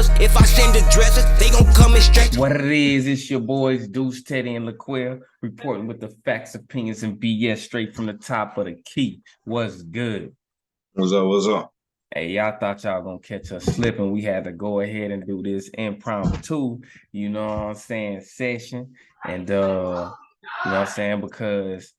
rappers. If I send the dressers, they gon' come and stretch. What it is, it's your boys Deuce, Teddy, and LaQuell reporting with the facts, opinions, and BS straight from the top of the key. What's good? What's up? What's up? Hey, y'all thought y'all gonna catch us slipping. We had to go ahead and do this impromptu, you know what I'm saying, session. And you know what I'm saying, because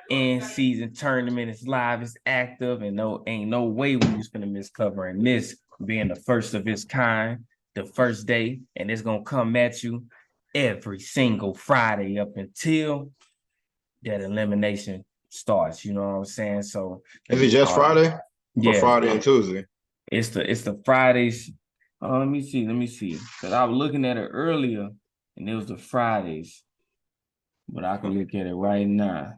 in-season tournament is live, it's active, and ain't no way we was gonna miss covering this being the first of its kind, the first day, and it's gonna come at you every single Friday up until that elimination starts. You know what I'm saying? So Is it just Friday? Or yeah, Friday and Tuesday? it's the Fridays. Let me see. Because I was looking at it earlier, and it was the Fridays, but I can look at it right now.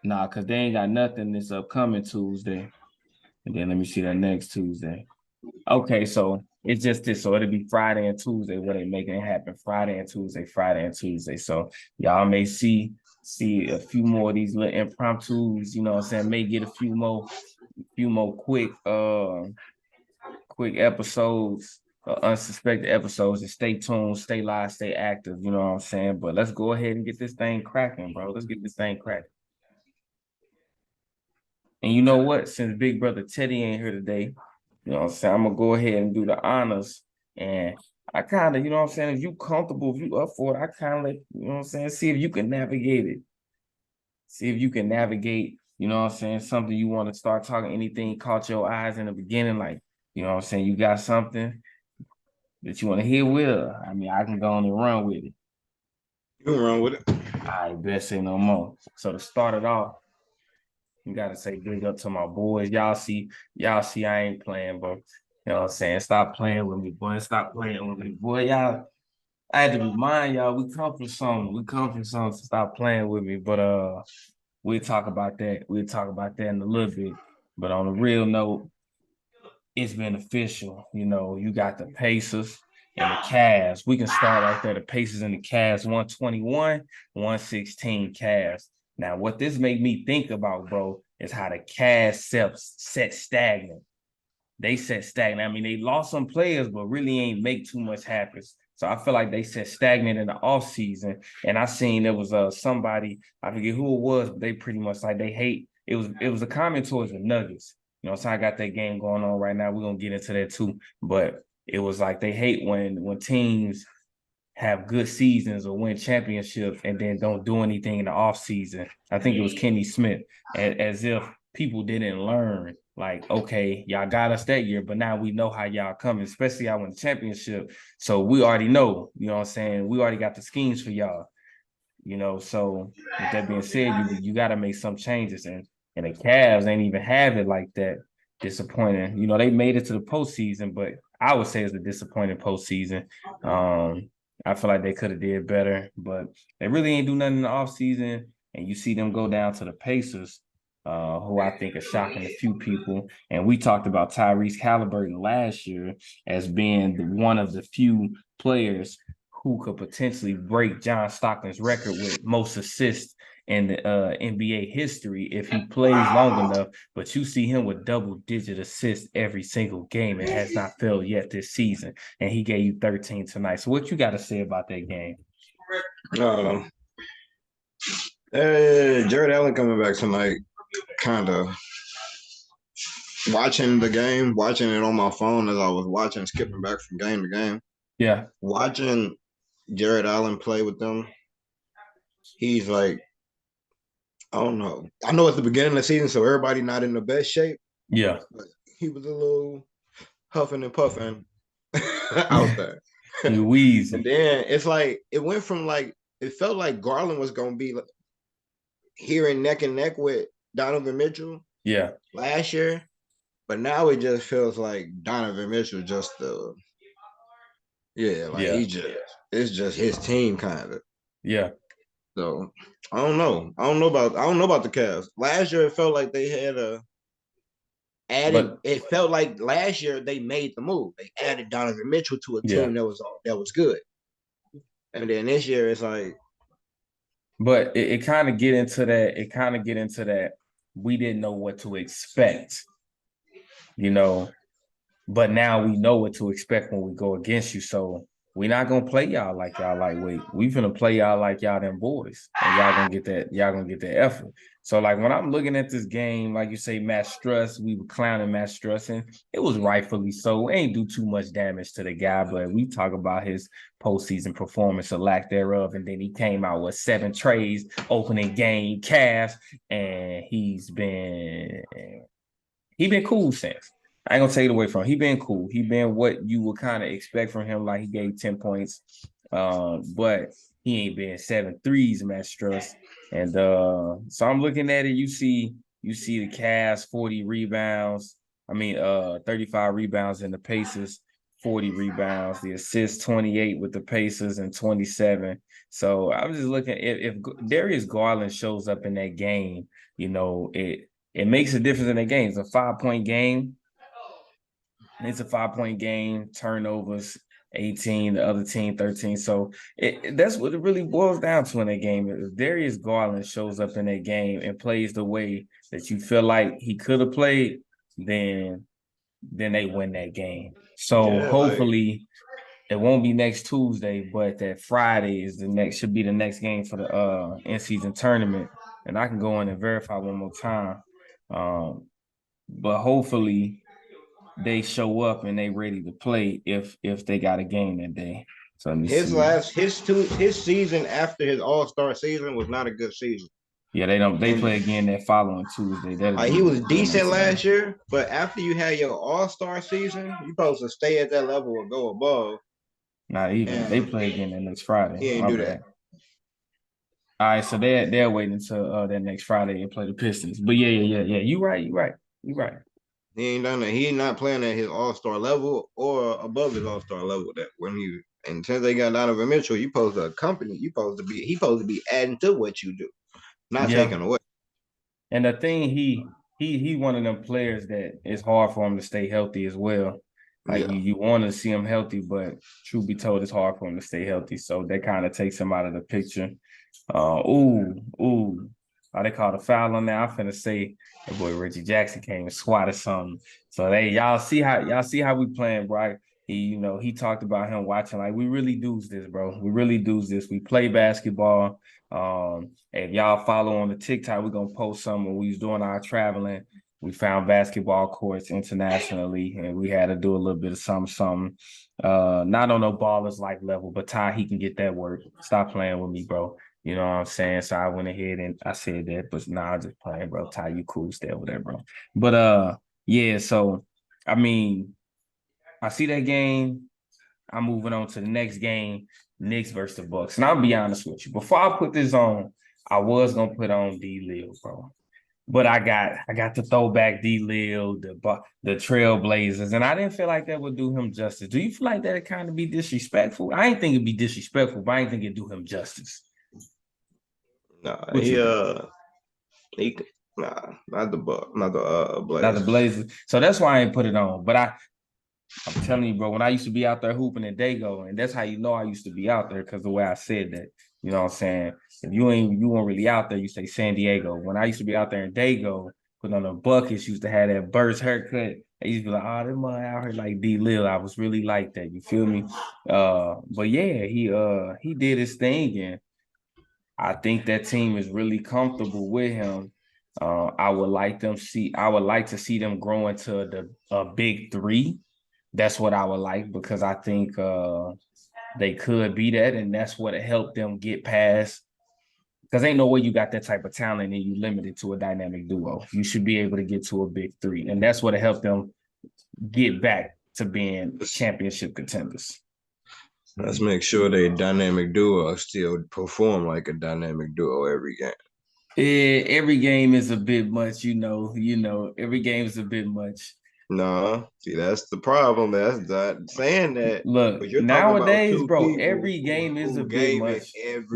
Nah, because they ain't got nothing this upcoming Tuesday. And then let me see that next Tuesday. Okay, so it's just this. So it'll be Friday and Tuesday where they making it happen. Friday and Tuesday, Friday and Tuesday. So y'all may see a few more of these little impromptus, you know what I'm saying? May get a few more quick episodes, unsuspected episodes, and stay tuned, stay live, stay active, you know what I'm saying? But let's go ahead and get this thing cracking, bro. Let's get this thing cracking. And you know what? Since Big Brother Teddy ain't here today, you know what I'm saying, I'm gonna go ahead and do the honors. And I kind of, you know what I'm saying, if you comfortable, if you up for it, I kind of like, you know what I'm saying, see if you can navigate it. See if you can navigate, you know what I'm saying, something you want to start talking, anything caught your eyes in the beginning, like, you know what I'm saying, you got something that you want to hear with. I mean, I can go on and run with it. You can run with it. I best say no more. So to start it off, you gotta say big up to my boys. Y'all see I ain't playing, bro. You know what I'm saying? Stop playing with me, boy. Stop playing with me. Boy, y'all, I had to remind y'all, we come from something. We come from something, so stop playing with me. But we'll talk about that. We'll talk about that in a little bit. But on a real note, it's been official. You know, you got the Pacers and the Cavs. We can start right there. The Pacers and the Cavs, 121, 116 Cavs. Now, what this made me think about, bro, is how the Cavs set stagnant. They set stagnant. I mean, they lost some players, but really ain't make too much happen. So I feel like they set stagnant in the offseason. And I seen there was somebody, I forget who it was, but they pretty much like they hate. It was a comment towards the Nuggets. You know, so I got that game going on right now. We're gonna get into that too. But it was like they hate when teams have good seasons or win championships and then don't do anything in the offseason. I think it was Kenny Smith, as if people didn't learn. Like, okay, y'all got us that year, but now we know how y'all coming, especially y'all win the championship. So we already know, you know what I'm saying? We already got the schemes for y'all. You know, so with that being said, you got to make some changes, and the Cavs ain't even have it like that. Disappointing. You know, they made it to the postseason, but I would say it's a disappointing postseason. I feel like they could have did better, but they really ain't do nothing in the offseason. And you see them go down to the Pacers, who I think are shocking a few people. And we talked about Tyrese Halliburton last year as being one of the few players who could potentially break John Stockton's record with most assists in the NBA history if he plays long enough. But you see him with double-digit assists every single game. It has not failed yet this season, and he gave you 13 tonight. So what you got to say about that game? Jared Allen coming back tonight. Kind of watching the game, watching it on my phone as I was watching, skipping back from game to game. Yeah, watching Jared Allen play with them, he's like, I don't know. I know it's the beginning of the season, so everybody not in the best shape. Yeah. But he was a little huffing and puffing out there. You wheezing. And then it's like, it went from like, it felt like Garland was going to be like, here in neck and neck with Donovan Mitchell. Yeah. Last year. But now it just feels like Donovan Mitchell just it's just his team kind of. Yeah. So I don't know about the Cavs. Last year it felt like they had it felt like last year they made the move. They added Donovan Mitchell to a team that was good. And then this year it's like, but it kind of get into that. We didn't know what to expect. You know, But now we know what to expect when we go against you. So we're not gonna play y'all like y'all lightweight. We finna play y'all like y'all them boys. And y'all gonna get that effort. So like when I'm looking at this game, like you say, Matt Struss, we were clowning Matt Struss, and it was rightfully so. We ain't do too much damage to the guy, but we talk about his postseason performance or lack thereof. And then he came out with 7 trays, opening game cash, and he been cool since. I ain't gonna take it away from him. He been cool. He been what you would kind of expect from him. Like he gave 10 points. But he ain't been 7 threes, Matt Struss. And so I'm looking at it. You see the Cavs 40 rebounds. 35 rebounds in the Pacers, 40 rebounds, the assists 28 with the Pacers and 27. So I was just looking if Darius Garland shows up in that game, it makes a difference in the game. It's a 5-point game. It's a 5-point game, turnovers, 18, the other team, 13. So that's what it really boils down to in that game. If Darius Garland shows up in that game and plays the way that you feel like he could have played, then they win that game. So hopefully it won't be next Tuesday, but that Friday should be the next game for the in-season tournament. And I can go in and verify one more time. But hopefully they show up and they ready to play if they got a game that day. So let me see. His season after his All-Star season was not a good season. Yeah, they play again that following Tuesday. He was decent last year, but after you had your All-Star season, you supposed to stay at that level or go above. Not even. They play again that next Friday. He ain't do that. All right, so they're waiting until that next Friday and play the Pistons. But yeah. You right. He ain't done that. He ain't not playing at his All-Star level or above his All-Star level. And since they got Donovan Mitchell, he supposed to be adding to what you do, not taking away. And the thing, he one of them players that it's hard for him to stay healthy as well. Like you want to see him healthy, but truth be told, it's hard for him to stay healthy. So that kind of takes him out of the picture. They called a foul on there. I'm finna say that boy Reggie Jackson came and swatted something. So y'all see how we playing, bro. He talked about him watching, like, we really do this, bro. We really do this. We play basketball. If y'all follow on the TikTok, we're gonna post some when we was doing our traveling. We found basketball courts internationally, and we had to do a little bit of something. Not on no ballers like level, but Ty, he can get that work. Stop playing with me, bro. You know what I'm saying? So I went ahead and I said that, but I'm just playing, bro. Ty, you cool, stay over there, bro. But yeah, so I see that game. I'm moving on to the next game, Knicks versus the Bucks. And I'll be honest with you. Before I put this on, I was gonna put on D-Lil, bro. But I got the throwback D-Lil, the Trailblazers, and I didn't feel like that would do him justice. Do you feel like that would kind of be disrespectful? I ain't think it'd be disrespectful, but I ain't think it'd do him justice. Not the Blazers. Not the Blazers. So that's why I ain't put it on. But I'm telling you, bro, when I used to be out there hooping in Dago, and that's how you know I used to be out there, because the way I said that, you know what I'm saying? If you weren't really out there, you say San Diego. When I used to be out there in Dago, putting on the buckets, used to have that Burst haircut. I used to be like, oh, this mother out here like D-Lil. I was really like that. You feel me? But yeah, he did his thing, and I think that team is really comfortable with him. I would like to see them grow into a big 3. That's what I would like, because I think they could be that, and that's what helped them get past. Because ain't no way you got that type of talent and you limited to a dynamic duo. You should be able to get to a big 3, and that's what helped them get back to being championship contenders. Let's make sure they dynamic duo still perform like a dynamic duo every game. Every game is a bit much, every game is a bit much. No, see, that's the problem. That's not saying that. Look, nowadays, bro, every game is a bit much.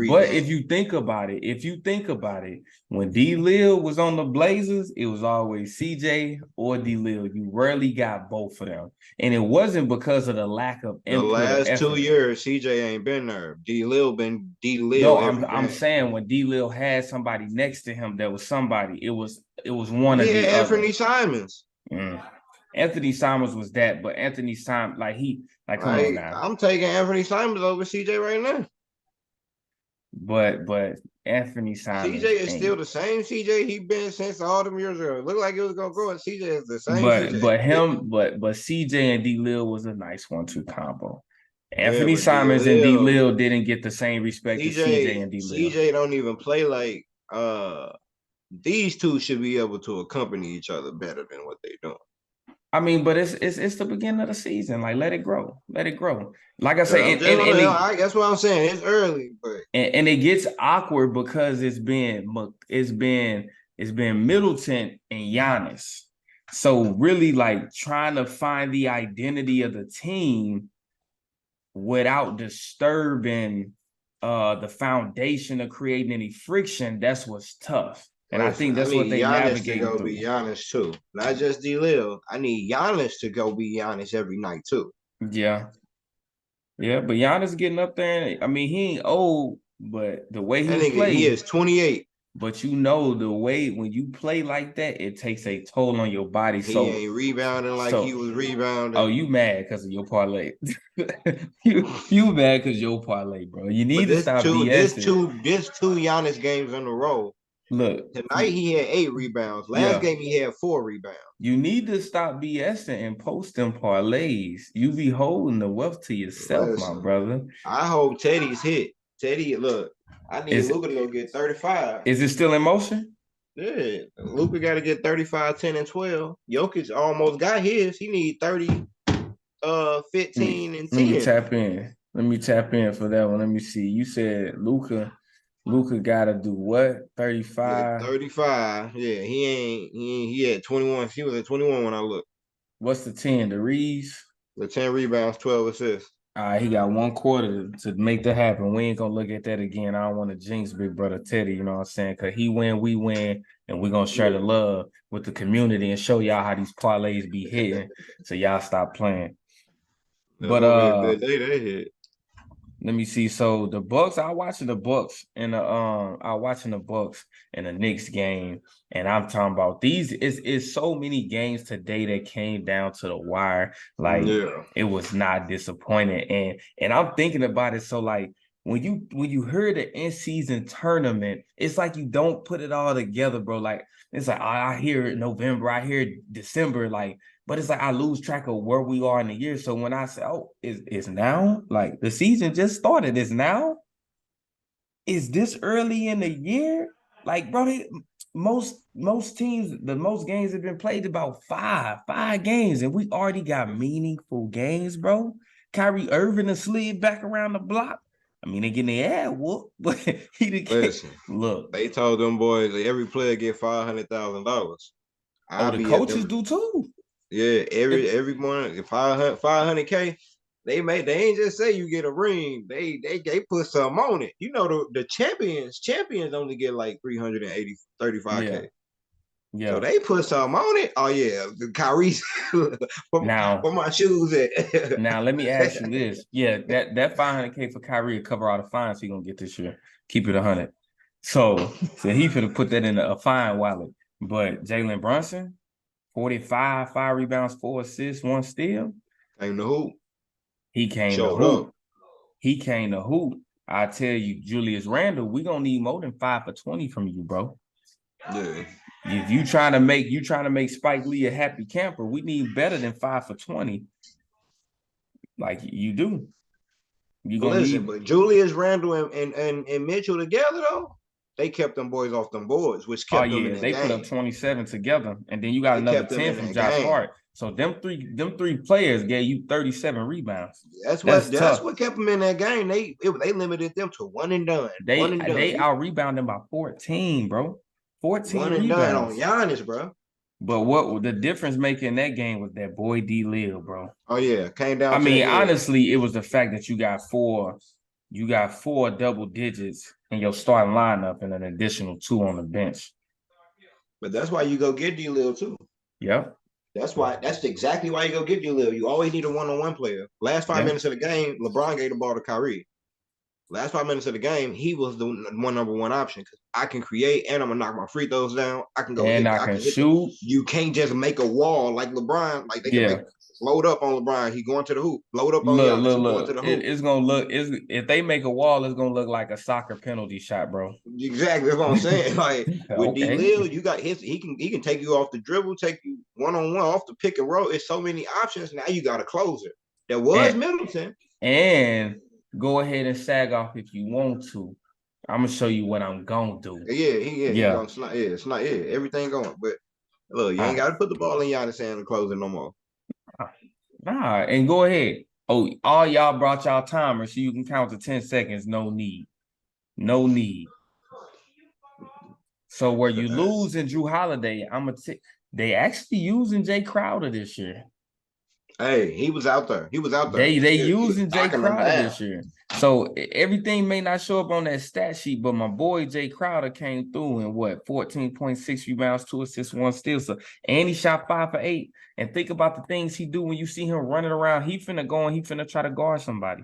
But if you think about it, when D-Lil was on the Blazers, it was always CJ or D-Lil. You rarely got both of them. And it wasn't because of the lack of input. The last 2 years, CJ ain't been there. D-Lil been D-Lil. No, I'm saying when D-Lil had somebody next to him that was somebody, it was one of the Anthony Simons. Anthony Simons was that, but Anthony Simons, come on now. I'm taking Anthony Simons over CJ right now. But Anthony Simons, CJ is still the same CJ he been since all them years ago. It looked like it was gonna grow, and CJ is the same CJ. But CJ and D Lil was a nice 1-2 combo. Yeah, Anthony Simons and D Lil didn't get the same respect as CJ and D Lil. CJ don't even play like these two should be able to accompany each other better than what they doing. I mean, but it's the beginning of the season. Like, let it grow. Let it grow. Like I say, that's what I'm saying. It's early, but and it gets awkward because it's been Middleton and Giannis. So really, like, trying to find the identity of the team without disturbing the foundation of creating any friction, that's what's tough. And I think that's what they navigate through. Be Giannis too, not just D Lil. I need Giannis to go be Giannis every night too. Yeah, but Giannis getting up there. I mean, he ain't old, but the way he plays, he is 28. But you know the way when you play like that, it takes a toll on your body. He ain't rebounding like he was rebounding. Oh, you mad because of your parlay? you mad because your parlay, bro? You need to stop BSing. This two Giannis games in a row. Look, tonight he had 8 rebounds. Last game he had 4 rebounds. You need to stop BSing and posting parlays. You be holding the wealth to yourself, my brother. I hope Teddy's hit. Teddy, look, I need Luka to go get 35. Is it still in motion? Yeah, Luka got to get 35, 10, and 12. Jokic almost got his. He need 30, 15, and 10. Let me tap in for that one. Let me see. You said Luka got to do what? 35? Yeah, 35. Yeah, he had 21. He was at 21 when I looked. What's the 10? The Reeves? The 10 rebounds, 12 assists. All right, he got 1 quarter to make that happen. We ain't going to look at that again. I don't want to jinx big brother Teddy, you know what I'm saying? Because he win, we win, and we're going to share the love with the community and show y'all how these parlays be hitting so y'all stop playing. But they hit. Let me see. So the Bucks, I watching the Bucks and the Knicks game, and I'm talking about these. It's so many games today that came down to the wire. It was not disappointing, and I'm thinking about it. So like when you hear the in-season tournament, it's like you don't put it all together, bro. Like it's like I hear November, I hear December, like. But it's like I lose track of where we are in the year. So when I say, oh, it's now? Like the season just started. It's now? Is this early in the year? Like, bro, most teams, the most games have been played about five games, and we already got meaningful games, bro. Kyrie Irving and slid back around the block. I mean, they getting their ass whooped, but he didn't. Listen, look, they told them boys that every player get $500,000. Oh, the coaches do too. Yeah, every morning, 500K. They ain't just say you get a ring. They put something on it. You know the champions only get like 35K. Yeah. So they put something on it. Oh yeah, the Kyrie where my shoes at. Now let me ask you this. Yeah, that 500K for Kyrie will cover all the fines he gonna get this year. Keep it 100. So he could have put that in a fine wallet. But Jalen Brunson, 45, 5 rebounds, 4 assists, 1 steal. Came to hoop. He came to hoop. He came to hoop. I tell you, Julius Randle, we gonna need more than 5 for 20 from you, bro. Yeah. If you trying to make Spike Lee a happy camper, we need better than 5 for 20. Like you do. But Julius Randle and Mitchell together though. They kept them boys off them boards, which kept them in the game. They put up 27 together, and then you got another 10 from Josh Hart. So them three players gave you 37 rebounds. That's what kept them in that game. They limited them to one and done. They out rebounded by 14, bro. 14 one and rebounds. Done on Giannis, bro. But what the difference making that game was that boy D Lil, bro. Oh yeah, came down. I mean, honestly, it was the fact that you got four double digits in your starting lineup and an additional 2 on the bench. But that's why you go get D Lil too. Yep. That's exactly why you go get D Lil. You always need a one-on-one player. Last 5 minutes of the game, LeBron gave the ball to Kyrie. last 5 minutes of the game, he was the number one option because I can create and I'm gonna knock my free throws down. I can go And hit. I I can can hit the. shoot. You can't just make a wall like LeBron. Like they can Yeah. make load up on LeBron. He going to the hoop. Load up on Look, Giannis. look, He going to look. the hoop. It's gonna look. If they make a wall, it's gonna look like a soccer penalty shot, bro. Exactly, that's what I'm saying. Like with D. Okay. Lil, you got his. He can take you off the dribble, take you 1-on-1 off the pick and roll. It's so many options. Now you got a closer. There was And, Middleton. and go ahead and sag off if you want to. I'm gonna show you what I'm gonna do. He gonna snap. Yeah, it's not. Yeah, everything going. But look, you ain't got to put the ball in Giannis' hand and close it no more. Nah, and go ahead. Oh, all y'all brought y'all timers so you can count to 10 seconds. No need. No need. So where you lose in Drew Holiday, they actually using Jay Crowder this year. Hey, he was out there. He was out there. They using Jay knocking them Crowder down. this year. So everything may not show up on that stat sheet, but my boy Jay Crowder came through in 14.6 rebounds, 2 assists, 1 steal. So and he shot 5 for 8. And think about the things he do when you see him running around. He finna go and he finna try to guard somebody.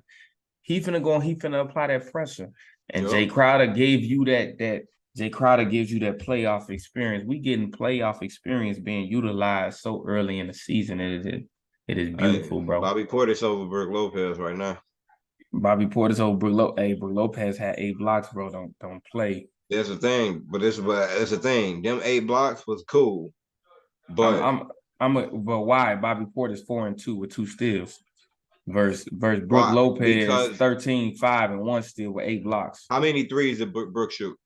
He finna go and he finna apply that pressure. And Jay Crowder gave you that Jay Crowder gives you that playoff experience. We getting playoff experience being utilized so early in the season. It is beautiful, bro. Bobby Portis over Brook Lopez right now. Bobby Portis over Brook Lopez. Hey, Brook Lopez had 8 blocks, bro. Don't play. That's the thing, but it's the thing. Them 8 blocks was cool, but but why Bobby Portis 4 and 2 with 2 steals versus Brook Lopez 13, 5 and 1 steal with 8 blocks. How many threes did Brook shoot?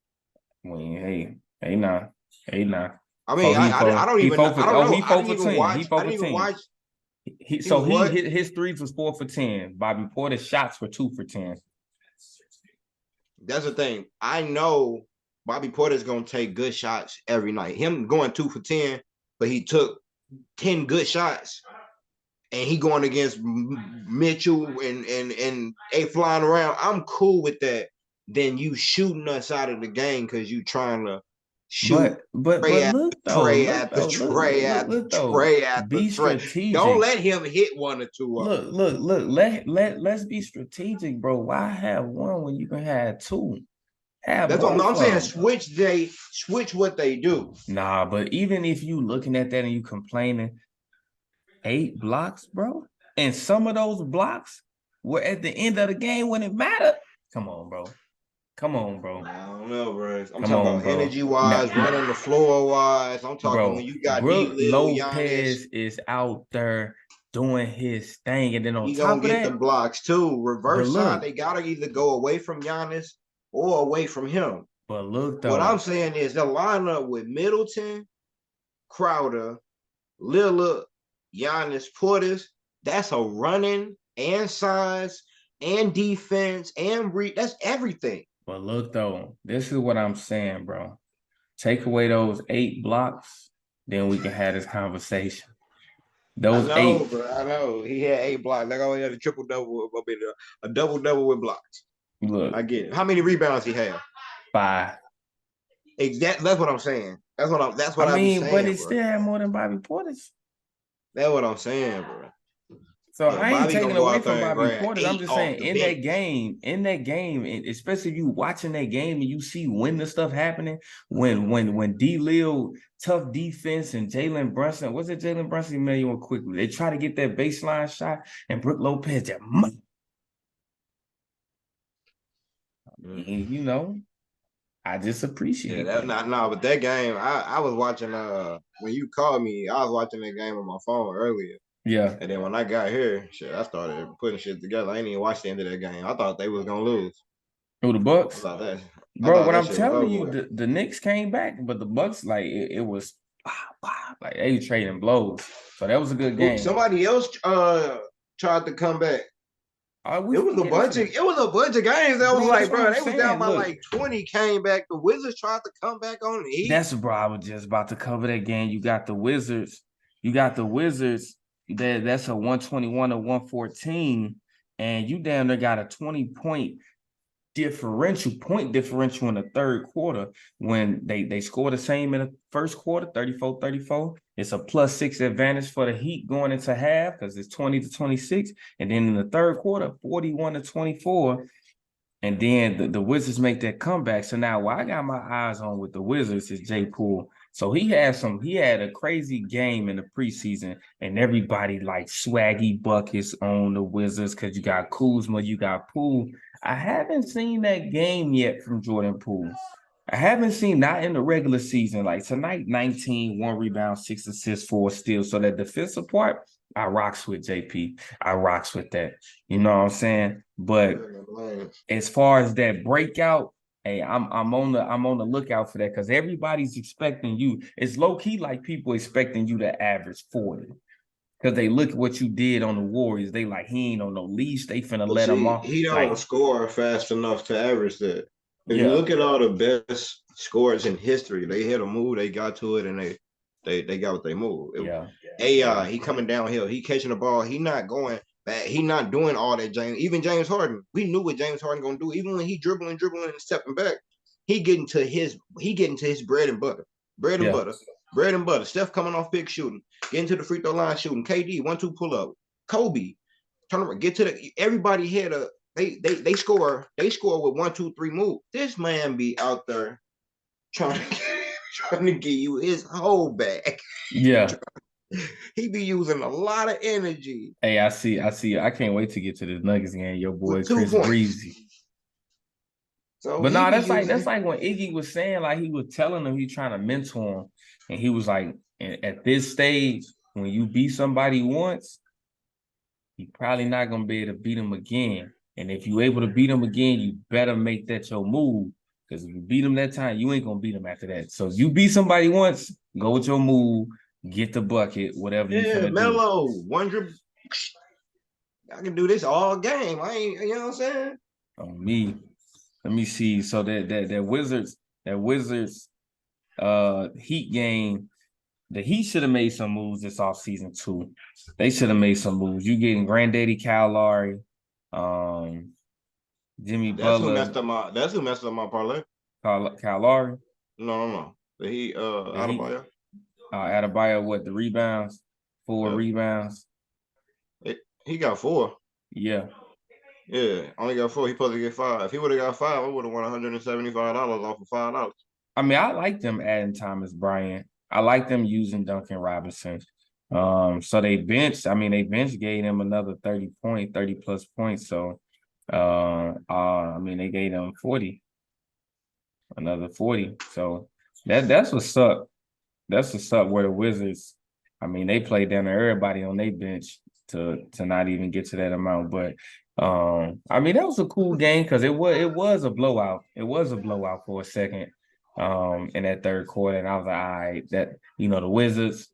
Well, hey nah. I mean, I don't even know. He 4 for 10. He 4 for 10. Watch. His threes was 4 for 10. Bobby Portis shots were 2 for 10. That's the thing. I know Bobby Portis gonna take good shots every night. Him going 2 for 10, but he took 10 good shots, and he going against Mitchell and A flying around. I'm cool with that. Then you shooting us out of the game because you trying to shoot. But look though. Be strategic. Don't let him hit 1 or 2. Look. Let's be strategic, bro. Why have 1 when you can have 2? That's what I'm saying. Switch what they do. Nah, but even if you looking at that and you complaining, 8 blocks, bro, and some of those blocks were at the end of the game when it mattered. Come on, bro. I don't know, bro. I'm talking about energy-wise, running the floor-wise. I'm talking when you got Brook Lopez Giannis, is out there doing his thing, and then on he top gonna of get the blocks too. Reverse side, they gotta either go away from Giannis or away from him. But look, though, what I'm saying is the lineup with Middleton, Crowder, Lillard, Giannis, Portis. That's a running and size and defense and that's everything. But look, though, this is what I'm saying, bro. Take away those 8 blocks, then we can have this conversation. Those I know, 8, bro. I know. He had 8 blocks. Like, only had a triple-double, a double-double with blocks. Look. I get it. How many rebounds he have? 5. Exactly. That's what I'm saying. That's what I'm saying. But he still had more than Bobby Portis. That's what I'm saying, bro. So I ain't taking away from Bobby Portis. I'm just saying in that game, and especially if you watching that game and you see when the stuff happening, when D. Lil tough defense and Jalen Brunson, was it Jalen Brunson made you quickly? They try to get that baseline shot and Brook Lopez just you know, I just appreciate that. But that game, I was watching when you called me, I was watching that game on my phone earlier. Yeah. And then when I got here, I started putting shit together. I ain't even watched the end of that game. I thought they was gonna lose. Who, the Bucks? Bro, what I'm telling you, the Knicks came back, but the Bucks, like, it was like they were trading blows. So that was a good game. Somebody else tried to come back. It was a bunch of games that was like, bro, they was down by like 20, came back. The Wizards tried to come back on the Heat. That's bro. I was just about to cover that game. You got the Wizards. That's a 121 to 114, and you damn near got a 20-point differential in the third quarter when they score the same in the first quarter, 34-34. It's a +6 advantage for the Heat going into half because it's 20 to 26, and then in the third quarter, 41 to 24. And then the Wizards make that comeback. So now what I got my eyes on with the Wizards is Jay Poole. So he had a crazy game in the preseason, and everybody like swaggy buckets on the Wizards because you got Kuzma, you got Poole. I haven't seen that game yet from Jordan Poole. I haven't seen, not in the regular season. Like tonight, 19, 1 rebound, 6 assists, 4 steals. So that defensive part, I rocks with JP. I rocks with that. You know what I'm saying? But as far as that breakout, hey, I'm on the lookout for that because everybody's expecting you. It's low key like people expecting you to average 40. Because they look at what you did on the Warriors. They like, he ain't on no leash. They finna let him off. He don't Like, score fast enough to average that. If you yeah. look at all the best scores in history, they hit a move, they got to it, and they got what they move. Yeah. AI, he coming downhill, he catching the ball, he not going back, he not doing all that. James Harden, we knew what James Harden gonna do. Even when he dribbling and stepping back, he getting to his bread and butter, bread and butter. Steph coming off big shooting, getting to the free throw line shooting. KD 1-2 pull up. Kobe turn around, get to the. Everybody had a they score with 1-2-3 move. This man be out there trying to give you his whole bag. Yeah. He be using a lot of energy. Hey, I see. I can't wait to get to this Nuggets game. Your boy with 2 Chris points. Breezy. So But no, that's like when Iggy was saying, like he was telling him he trying to mentor him, and he was like, at this stage, when you beat somebody once, you probably not gonna be able to beat him again. And if you able to beat him again, you better make that your move. Because if you beat him that time, you ain't gonna beat him after that. So you beat somebody once, go with your move, get the bucket, whatever you finna Melo, one dribble. I can do this all game. I ain't, you know what I'm saying? On me. Let me see. So that Wizards Heat game, the Heat should have made some moves this offseason too. They should have made some moves. You getting Granddaddy Kyle Lowry, Jimmy Butler. That's who messed up my parlay. Kyle Lowry? No. He Adebayo. Adebayo, what, the rebounds? 4 rebounds. He got 4. Yeah. Yeah, only got 4. He supposed to get 5. If he would have got 5, I would have won $175 off of $5. I mean, I like them adding Thomas Bryant. I like them using Duncan Robinson. So they bench gave them another 30 plus points. So I mean they gave them 40, another 40. So that's what's up. That's what's up where the Wizards, I mean, they played down to everybody on their bench to not even get to that amount. But I mean, that was a cool game because it was a blowout. It was a blowout for a second in that third quarter. And I was like, all right, that, the Wizards,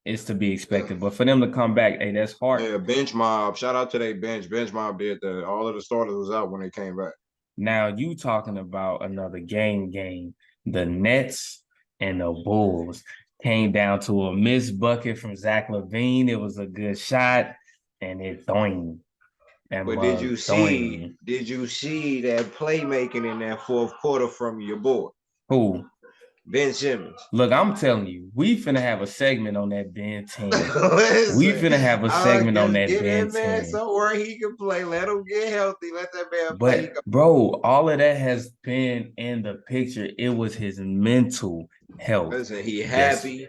it's to be expected. But for them to come back, hey, that's hard. Yeah, bench mob. Shout out to their bench. Bench mob did that. All of the starters was out when they came back. Now you talking about another game. The Nets and the Bulls came down to a missed bucket from Zach LaVine. It was a good shot, and it doing. But did you see that playmaking in that fourth quarter from your boy? Who? Ben Simmons. Look, I'm telling you, we finna have a segment on that Ben 10. We finna have a segment on that Ben 10. Somewhere he can play. Let him get healthy. Let that man play. But, bro, all of that has been in the picture. It was his mental health. Listen, he happy.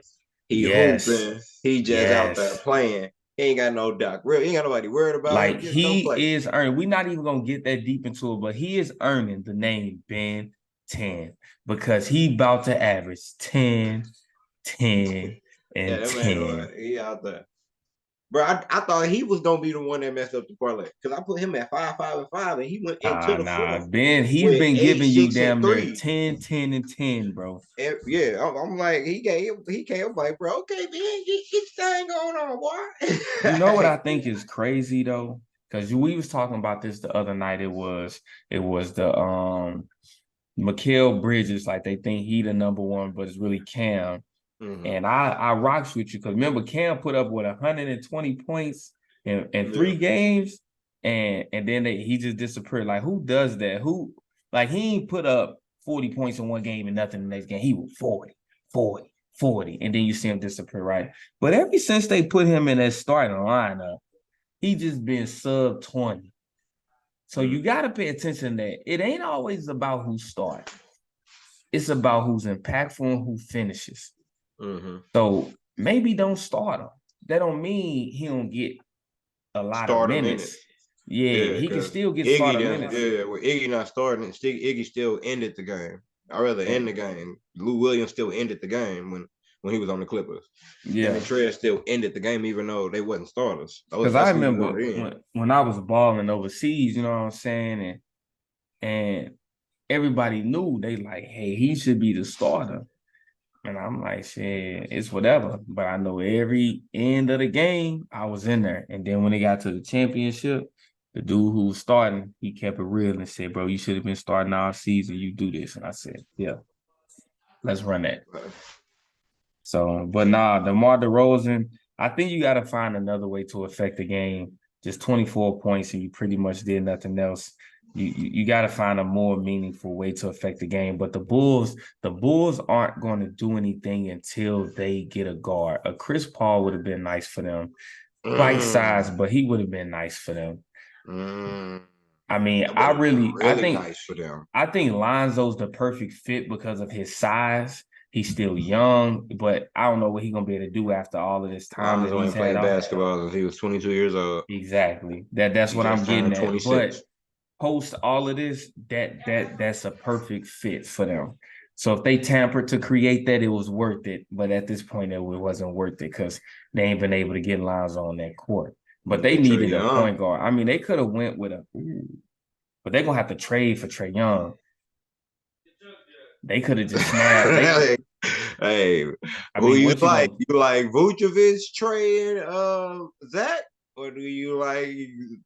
He hooping. He just out there playing. He ain't got no doc. He ain't got nobody worried about like him. He is earning. We're not even gonna get that deep into it, but he is earning the name Ben 10 because he about to average 10, 10, and 10. Man, he out there. Bro, I thought he was gonna be the one that messed up the parlay because I put him at 5, 5, and 5, and he went into the fourth. Ben, he's been giving you damn near 10, 10, and 10, bro. Yeah, I'm like, he came. I'm like, bro, okay, man, get this thing going on, boy. You know what I think is crazy though, because we was talking about this the other night. It was the Mikal Bridges, like they think he the number one, but it's really Cam. Mm-hmm. And I rocks with you because remember Cam put up with 120 points in 3 games, and then he just disappeared. Like who does that? Who like he ain't put up 40 points in one game and nothing in the next game. He was 40, and then you see him disappear, right? But ever since they put him in that starting lineup, he just been sub 20. So you got to pay attention to that. It ain't always about who starts. It's about who's impactful and who finishes. So maybe don't start him. That don't mean he don't get a lot of minutes. Yeah, he can still get started minutes. Yeah, with Iggy not starting, Iggy still ended the game. I'd rather end the game. Lou Williams still ended the game when he was on the Clippers. Yeah, and Trez still ended the game even though they wasn't starters. Because I remember when I was balling overseas, you know what I'm saying, and everybody knew they like, hey, he should be the starter. And I'm like, shit, it's whatever. But I know every end of the game, I was in there. And then when they got to the championship, the dude who was starting, he kept it real and said, bro, you should have been starting all season. You do this. And I said, yeah, let's run that. So, but nah, DeMar DeRozan, I think you got to find another way to affect the game. Just 24 points and you pretty much did nothing else. You got to find a more meaningful way to affect the game. But the Bulls aren't going to do anything until they get a guard. A Chris Paul would have been nice for them. Bite size, but he would have been nice for them. I mean, I think nice for them. I think Lonzo's the perfect fit because of his size. He's still young, but I don't know what he's gonna be able to do after all of this time Lonzo that he's ain't played had basketball since he was 22 years old. Exactly. That's what I'm getting at. 26. But post all of this, that's a perfect fit for them. So if they tampered to create that, it was worth it. But at this point, it wasn't worth it because they ain't been able to get Lonzo on that court. But they needed a point guard. I mean, they could have went with but they're gonna have to trade for Trae Young. They could have just snapped. Hey, who you like? You like Vucevic, Trae, and Zach? Or do you like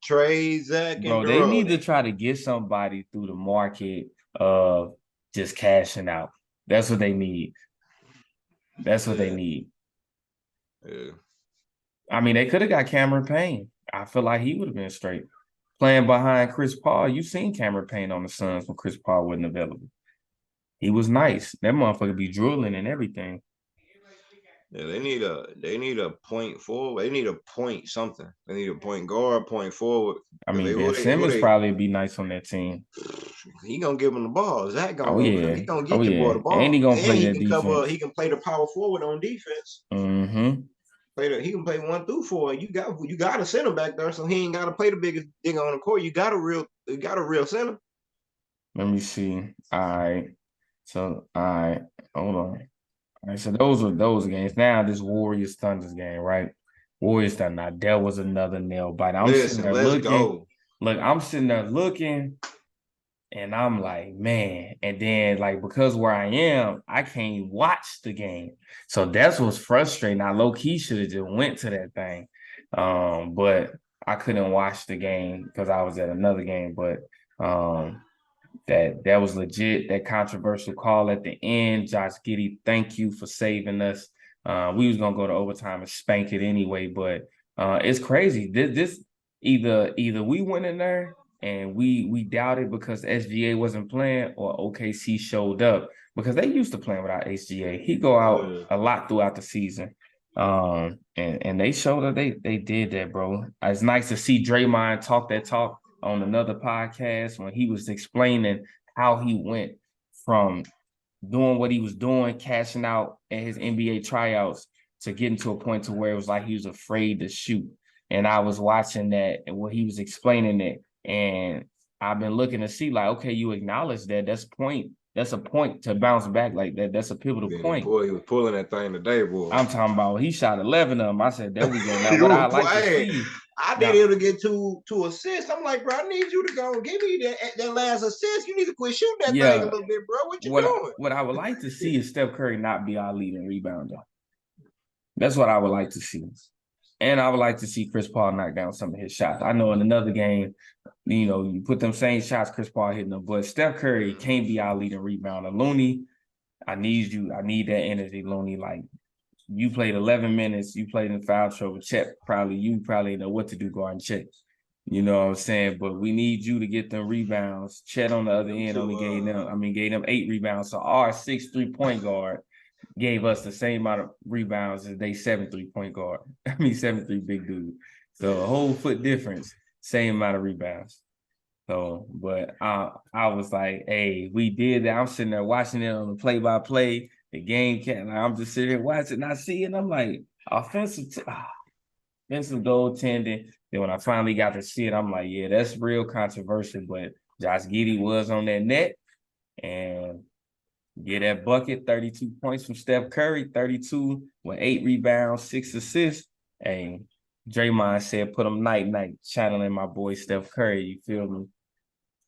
Trae, Zach, and Bro, they need to try to get somebody through the market of just cashing out. That's what they need. That's what they need. Yeah. I mean, they could have got Cameron Payne. I feel like he would have been straight. Playing behind Chris Paul, you seen Cameron Payne on the Suns when Chris Paul wasn't available. He was nice. That motherfucker be drooling and everything. Yeah, they need a point forward. They need a point something. They need a point guard, point forward. I mean, Ben Simmons probably be nice on that team. He gonna give him the ball. Zach gonna he gonna get your boy the ball. And he gonna play that defense. He can play the power forward on defense. He can play 1 through 4. You got a center back there, so he ain't gotta play the biggest thing on the court. You got a real center. Let me see. All right. So hold on. All right, so those are those games. Now this Warriors Thunders game, right? Warriors Thunder. Now that was another nail bite. I'm sitting there looking. Look, I'm sitting there looking, and I'm like, man. And then like because where I am, I can't watch the game. So that's what's frustrating. I low key should have just went to that thing, but I couldn't watch the game because I was at another game. But that was legit. That controversial call at the end, Josh Giddey, thank you for saving us. We was gonna go to overtime and spank it anyway, but it's crazy. This either we went in there and we doubted because SGA wasn't playing, or OKC showed up because they used to playing without SGA. He go out a lot throughout the season. And they showed that they did that, bro. It's nice to see Draymond talk that talk on another podcast when he was explaining how he went from doing what he was doing, cashing out at his NBA tryouts, to getting to a point to where it was like he was afraid to shoot. And I was watching that and what he was explaining it. And I've been looking to see like, okay, you acknowledge that. That's a point to bounce back like that. That's a pivotal point. Boy, he was pulling that thing today, boy. I'm talking about he shot 11 of them. I said, there we go. Now, what I like to see. I need him to get two assists. I'm like, bro, I need you to go give me that last assist. You need to quit shooting that thing a little bit, bro. What you doing? What I would like to see is Steph Curry not be our leading rebounder. That's what I would like to see. And I would like to see Chris Paul knock down some of his shots. I know in another game, you put them same shots, Chris Paul hitting them, but Steph Curry can't be our leading rebounder. Looney, I need you. I need that energy, Looney. Like, you played 11 minutes. You played in foul trouble. Chet you probably know what to do guarding Chet. You know what I'm saying? But we need you to get them rebounds. Chet on the other end only gave them 8 rebounds. So our 6'3" point guard gave us the same amount of rebounds as they 7'3" point guard. 7'3" big dude. So a whole foot difference, same amount of rebounds. So, but I was like, hey, we did that. I'm sitting there watching it on the play-by-play. The game can't. Like, I'm just sitting here watching. And I see it. And I'm like, offensive goaltending. Then when I finally got to see it, I'm like, yeah, that's real controversial. But Josh Giddey was on that net and get that bucket, 32 points from Steph Curry, 32 with 8 rebounds, 6 assists. And Draymond said, put him night, channeling my boy Steph Curry. You feel me?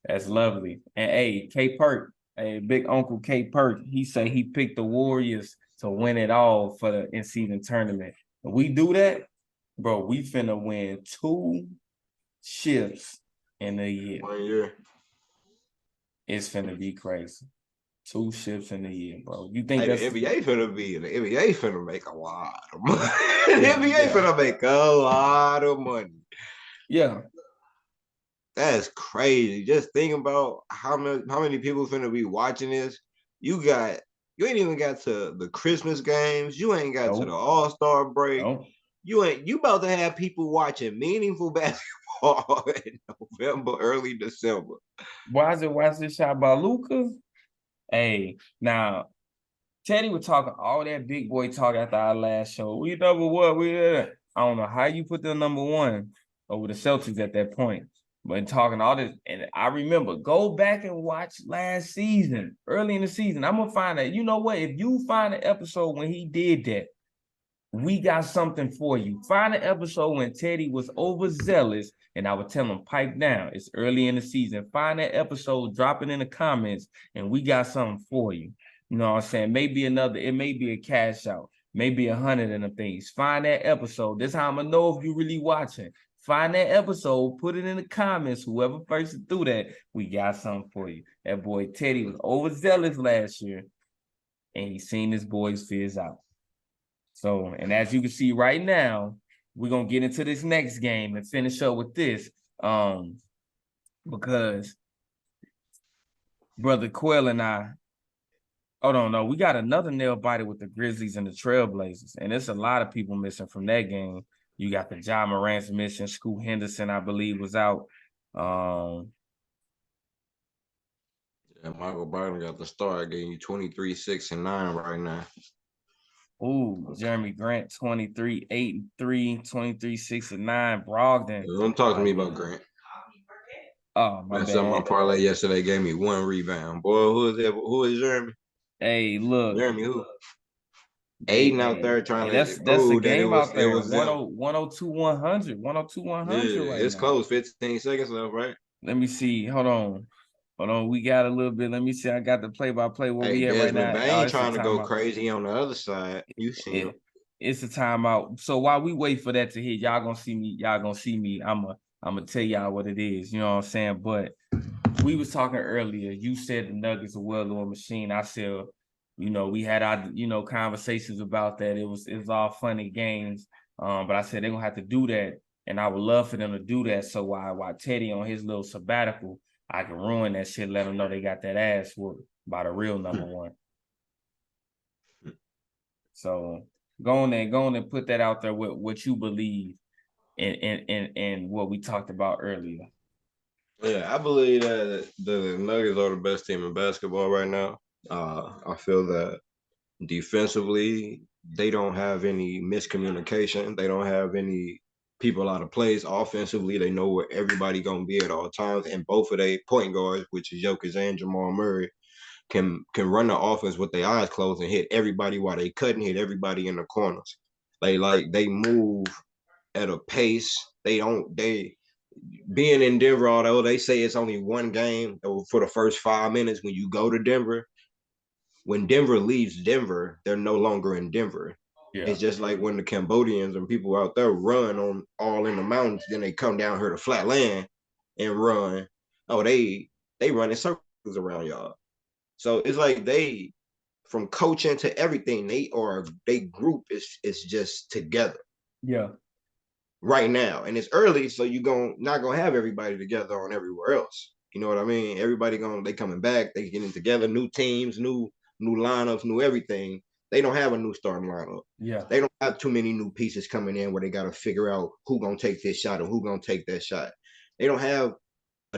That's lovely. And hey, K Perk, hey, big uncle K Perk, he said he picked the Warriors to win it all for the in-season tournament. If we do that, bro, we finna win 2 ships in a year. 1 year. It's finna be crazy. 2 ships in a year, bro. You think Hey, that's the NBA finna make a lot of money. The NBA finna make a lot of money. Yeah. That's crazy. Just think about how many people finna be watching this. You ain't even got to the Christmas games. You ain't got to the All-Star break. No. You about to have people watching meaningful basketball in November, early December. Watch this shot by Luka. Hey, now Teddy was talking all that big boy talk after our last show. We number what? I don't know how you put the number 1 over the Celtics at that point. But talking all this, and I remember, go back and watch last season, early in the season. I'm gonna find that. You know what? If you find an episode when he did that, we got something for you. Find an episode when Teddy was overzealous, and I would tell him, pipe down. It's early in the season. Find that episode, drop it in the comments, and we got something for you. You know what I'm saying? It may be a cash out, maybe 100 of them things. Find that episode. This is how I'm gonna know if you really watching. Find that episode, put it in the comments. Whoever first do that, we got something for you. That boy Teddy was overzealous last year, and he seen his boys fizz out. So, and as you can see right now, we're gonna get into this next game and finish up with this. Because Brother Quell and I, no, we got another nail biter with the Grizzlies and the Trailblazers, and there's a lot of people missing from that game. You got the Ja Morant's missing, Scoot Henderson, I believe, was out. Yeah, Michael Biden got the start, getting you 23, 6, and 9 right now. Jeremy Grant, 23, 8, and 3, 23, 6, and 9. Brogdon. Don't talk to me about Grant. Oh, my bad. My parlay yesterday gave me 1 rebound. Boy, who is that? Who is Jeremy? Hey, look. Jeremy who? Aiden out there trying to that's a game out there. 102, 100. 102, 100 right it's now. close. 15 seconds left, right? Let me see. Hold on. We got a little bit. Let me see. I got the play-by-play where we at right now. Bain trying to go crazy on the other side. You see him. It's a timeout. So while we wait for that to hit, y'all gonna see me. I'm gonna tell y'all what it is. You know what I'm saying? But we was talking earlier. You said the Nuggets are a well-oiled machine. I said, we had our, conversations about that. It was all funny games. But I said they're gonna have to do that, and I would love for them to do that. So while Teddy on his little sabbatical, I can ruin that shit. Let them know they got that ass whooped by the real number 1. So go on and put that out there with what you believe in what we talked about earlier. Yeah, I believe that the Nuggets are the best team in basketball right now. I feel that defensively, they don't have any miscommunication. They don't have any people out of place. Offensively, they know where everybody gonna be at all times. And both of their point guards, which is Jokic and Jamal Murray, can run the offense with their eyes closed and hit everybody while they cut and hit everybody in the corners. They move at a pace. They being in Denver, although they say it's only one game for the first 5 minutes when you go to Denver, when Denver leaves Denver, they're no longer in Denver. Yeah. It's just like when the Cambodians and people out there run on all in the mountains, then they come down here to flat land and run. Oh, they run in circles around y'all. So it's like they, from coaching to everything, they group is just together. Yeah. Right now, and it's early, so you not gonna have everybody together on everywhere else. You know what I mean? Everybody they coming back, they getting together, new teams, new lineups, new everything. They don't have a new starting lineup. Yeah, they don't have too many new pieces coming in where they got to figure out who gonna take this shot or who gonna take that shot. They don't have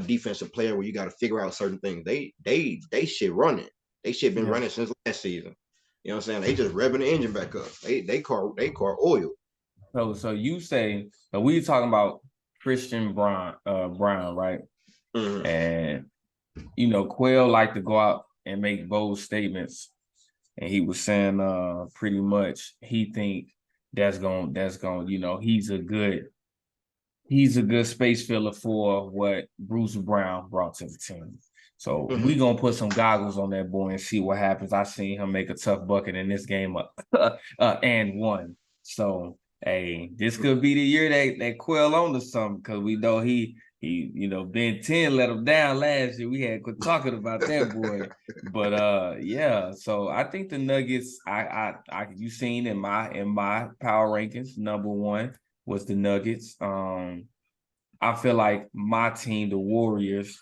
a defensive player where you got to figure out certain things. They shit running. They shit been running since last season. You know what I'm saying? They just revving the engine back up. They car oil. So you say we talking about Christian Brown, right? Mhm. And Quail like to go out and make bold statements, and he was saying pretty much he think that's going he's a good space filler for what Bruce Brown brought to the team. So we gonna put some goggles on that boy and see what happens. I seen him make a tough bucket in this game and won. So hey, this could be the year that Quill on to something, because we know he Ben 10 let him down last year. We had quit talking about that boy. But yeah, so I think the Nuggets, I you seen in my power rankings, number one was the Nuggets. I feel like my team, the Warriors,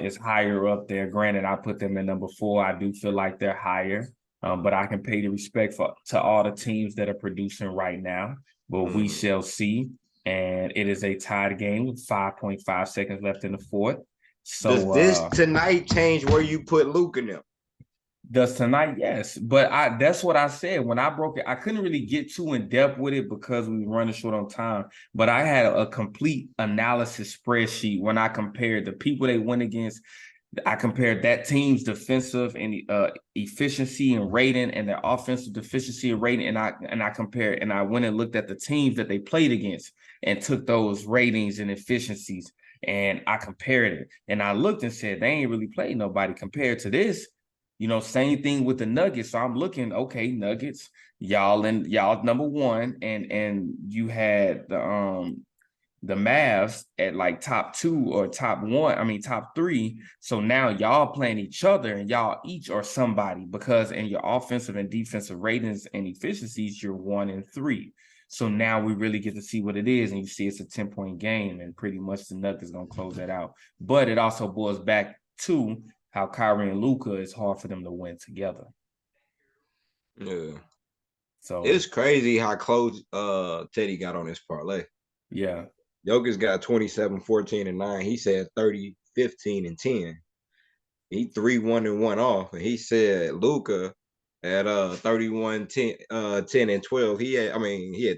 is higher up there. Granted, I put them in number 4. I do feel like they're higher, but I can pay the respect to all the teams that are producing right now. But we shall see. And it is a tied game with 5.5 seconds left in the fourth. So does this tonight change where you put Luke in them? Does tonight? Yes. But that's what I said. When I broke it, I couldn't really get too in depth with it because we were running short on time. But I had a complete analysis spreadsheet when I compared the people they went against. I compared that team's defensive and efficiency and rating and their offensive deficiency and rating. And I compared, and I went and looked at the teams that they played against and took those ratings and efficiencies, and I compared it. And I looked and said, they ain't really played nobody compared to this. Same thing with the Nuggets. So I'm looking, okay, Nuggets, y'all number one, and you had the Mavs at like top 2 or top 1, top 3. So now y'all playing each other, and y'all each are somebody, because in your offensive and defensive ratings and efficiencies, you're 1 and 3. So now we really get to see what it is, and you see it's a 10-point game, and pretty much the Nuggets gonna close that out. But it also boils back to how Kyrie and Luka, is hard for them to win together. Yeah. So it's crazy how close Teddy got on his parlay. Yeah. Jokic got 27, 14, and 9. He said 30, 15, and 10. He 3-1-1 off. And he said Luka at 31, 10, 10, and 12. He had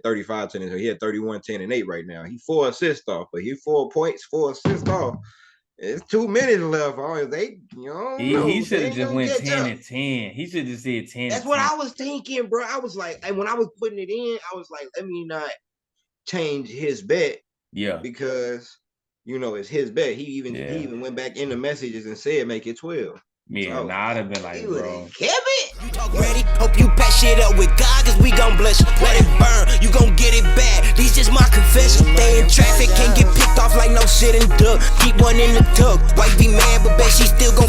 35, 10, and 12. He had 31, 10, and 8 right now. He 4 assists off, but he 4 points, 4 assists off. It's 2 minutes left. He should have just went 10 and 10. He should have said 10. That's what I was thinking, bro. I was like, and when I was putting it in, I was like, let me not change his bet. Yeah. Because it's his bet. He even went back in the messages and said make it 12. Yeah, so I'd have been like, bro. You talk ready? Hope you pack shit up with God, cause we gon' bless you. Let it burn, you gon' get it back. These just my confession. Stay in traffic, can't get picked off like no shit and duck. Keep one in the tuck. Wife be mad, but bet she still gon'